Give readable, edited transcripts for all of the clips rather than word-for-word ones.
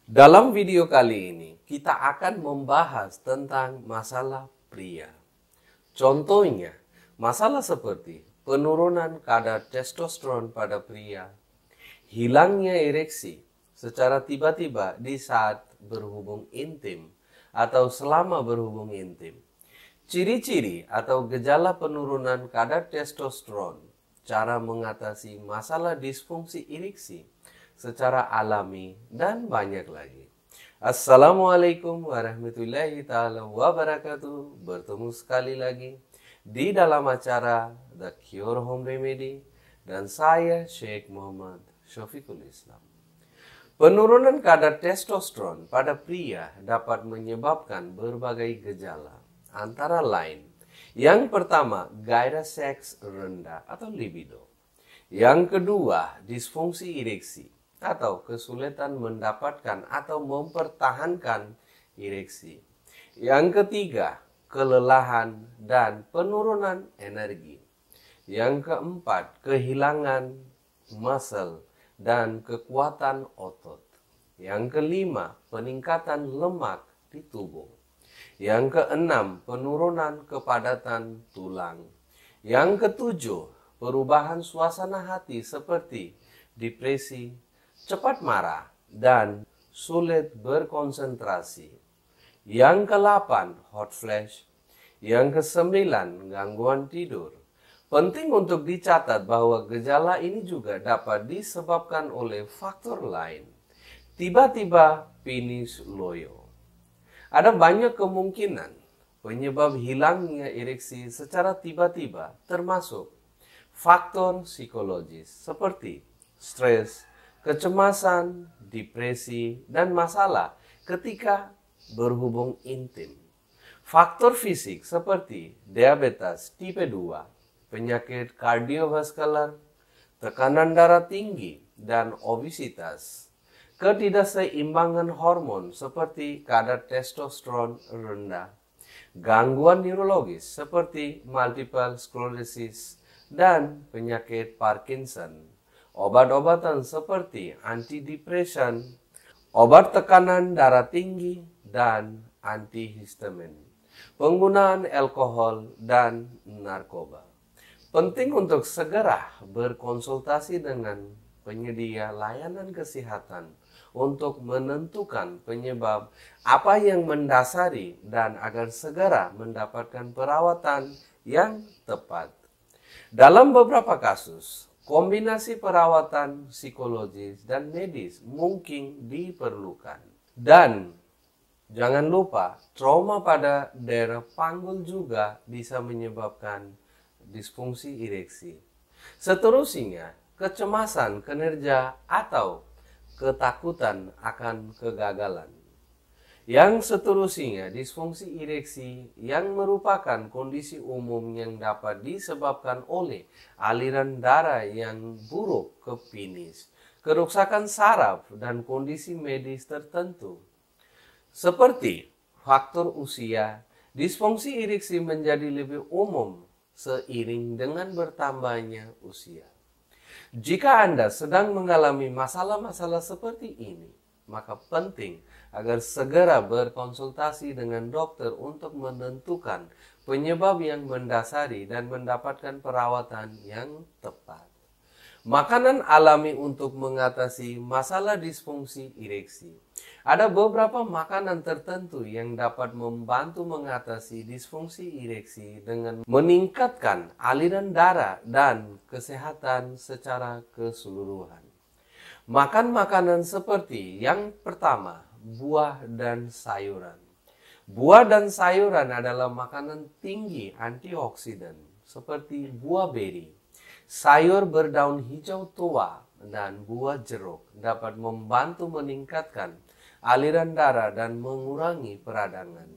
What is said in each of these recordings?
Dalam video kali ini, kita akan membahas tentang masalah pria. Contohnya, masalah seperti penurunan kadar testosteron pada pria, hilangnya ereksi secara tiba-tiba di saat berhubung intim atau selama berhubung intim, ciri-ciri atau gejala penurunan kadar testosteron, cara mengatasi masalah disfungsi ereksi secara alami, dan banyak lagi. Assalamualaikum warahmatullahi taala wabarakatuh. Bertemu sekali lagi di dalam acara The Cure Home Remedy dan saya Sheikh Muhammad Syafiqul Islam. Penurunan kadar testosteron pada pria dapat menyebabkan berbagai gejala, antara lain yang pertama, gairah seks rendah atau libido. Yang kedua, disfungsi ereksi atau kesulitan mendapatkan atau mempertahankan ereksi. Yang ketiga, kelelahan dan penurunan energi. Yang keempat, kehilangan muscle dan kekuatan otot. Yang kelima, peningkatan lemak di tubuh. Yang keenam, penurunan kepadatan tulang. Yang ketujuh, perubahan suasana hati seperti depresi, cepat marah, dan sulit berkonsentrasi. Yang ke-8, hot flash. Yang ke-9, gangguan tidur. Penting untuk dicatat bahwa gejala ini juga dapat disebabkan oleh faktor lain. Tiba-tiba penis loyo. Ada banyak kemungkinan penyebab hilangnya ereksi secara tiba-tiba, termasuk faktor psikologis seperti stres, kecemasan, depresi, dan masalah ketika berhubung intim. Faktor fisik seperti diabetes tipe 2, penyakit kardiovaskular, tekanan darah tinggi, dan obesitas. Ketidakseimbangan hormon seperti kadar testosteron rendah. Gangguan neurologis seperti multiple sclerosis dan penyakit Parkinson. Obat-obatan seperti antidepresan, obat tekanan darah tinggi, dan antihistamin. Penggunaan alkohol dan narkoba. Penting untuk segera berkonsultasi dengan penyedia layanan kesehatan untuk menentukan penyebab apa yang mendasari dan agar segera mendapatkan perawatan yang tepat. Dalam beberapa kasus, kombinasi perawatan psikologis dan medis mungkin diperlukan. Dan jangan lupa, trauma pada daerah panggul juga bisa menyebabkan disfungsi ereksi. Seterusnya, kecemasan kinerja atau ketakutan akan kegagalan. Yang seterusnya, disfungsi ereksi yang merupakan kondisi umum yang dapat disebabkan oleh aliran darah yang buruk ke penis, kerusakan saraf, dan kondisi medis tertentu. Seperti faktor usia, disfungsi ereksi menjadi lebih umum seiring dengan bertambahnya usia. Jika Anda sedang mengalami masalah-masalah seperti ini, maka penting agar segera berkonsultasi dengan dokter untuk menentukan penyebab yang mendasari dan mendapatkan perawatan yang tepat. Makanan alami untuk mengatasi masalah disfungsi ereksi. Ada beberapa makanan tertentu yang dapat membantu mengatasi disfungsi ereksi dengan meningkatkan aliran darah dan kesehatan secara keseluruhan. Makan makanan seperti yang pertama, buah dan sayuran. Buah dan sayuran adalah makanan tinggi antioksidan seperti buah beri, sayur berdaun hijau tua, dan buah jeruk dapat membantu meningkatkan aliran darah dan mengurangi peradangan.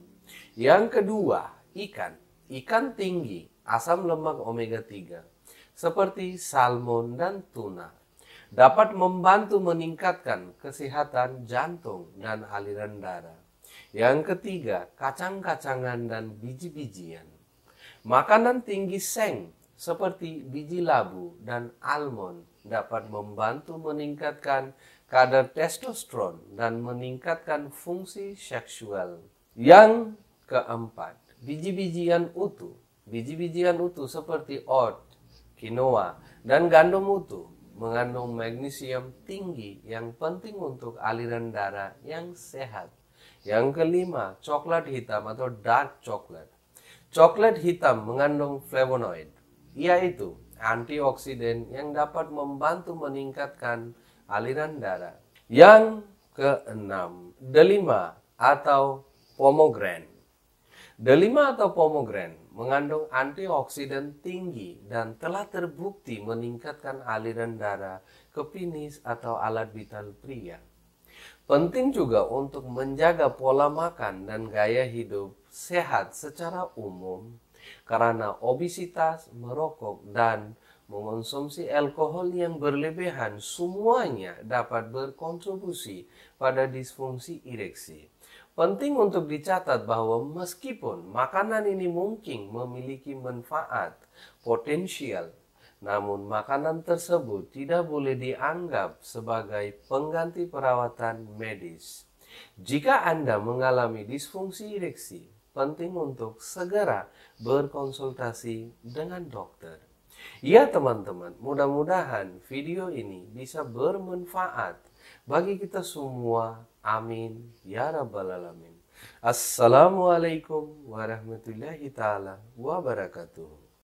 Yang kedua, ikan. Ikan tinggi asam lemak omega 3 seperti salmon dan tuna dapat membantu meningkatkan kesehatan jantung dan aliran darah. Yang ketiga, kacang-kacangan dan biji-bijian. Makanan tinggi seng seperti biji labu dan almond dapat membantu meningkatkan kadar testosteron dan meningkatkan fungsi seksual. Yang keempat, biji-bijian utuh. Biji-bijian utuh seperti oat, quinoa, dan gandum utuh mengandung magnesium tinggi yang penting untuk aliran darah yang sehat. Yang kelima, coklat hitam atau dark chocolate. Coklat hitam mengandung flavonoid, yaitu antioksidan yang dapat membantu meningkatkan aliran darah. Yang keenam, delima atau pomegranate. Delima atau pomegranate mengandung antioksidan tinggi dan telah terbukti meningkatkan aliran darah ke penis atau alat vital pria. Penting juga untuk menjaga pola makan dan gaya hidup sehat secara umum karena obesitas, merokok, dan mengonsumsi alkohol yang berlebihan semuanya dapat berkontribusi pada disfungsi ereksi. Penting untuk dicatat bahwa meskipun makanan ini mungkin memiliki manfaat potensial, namun makanan tersebut tidak boleh dianggap sebagai pengganti perawatan medis. Jika Anda mengalami disfungsi ereksi, penting untuk segera berkonsultasi dengan dokter. Ya teman-teman, mudah-mudahan video ini bisa bermanfaat bagi kita semua. Amin ya rabbal alamin. Assalamualaikum warahmatullahi taala wabarakatuh.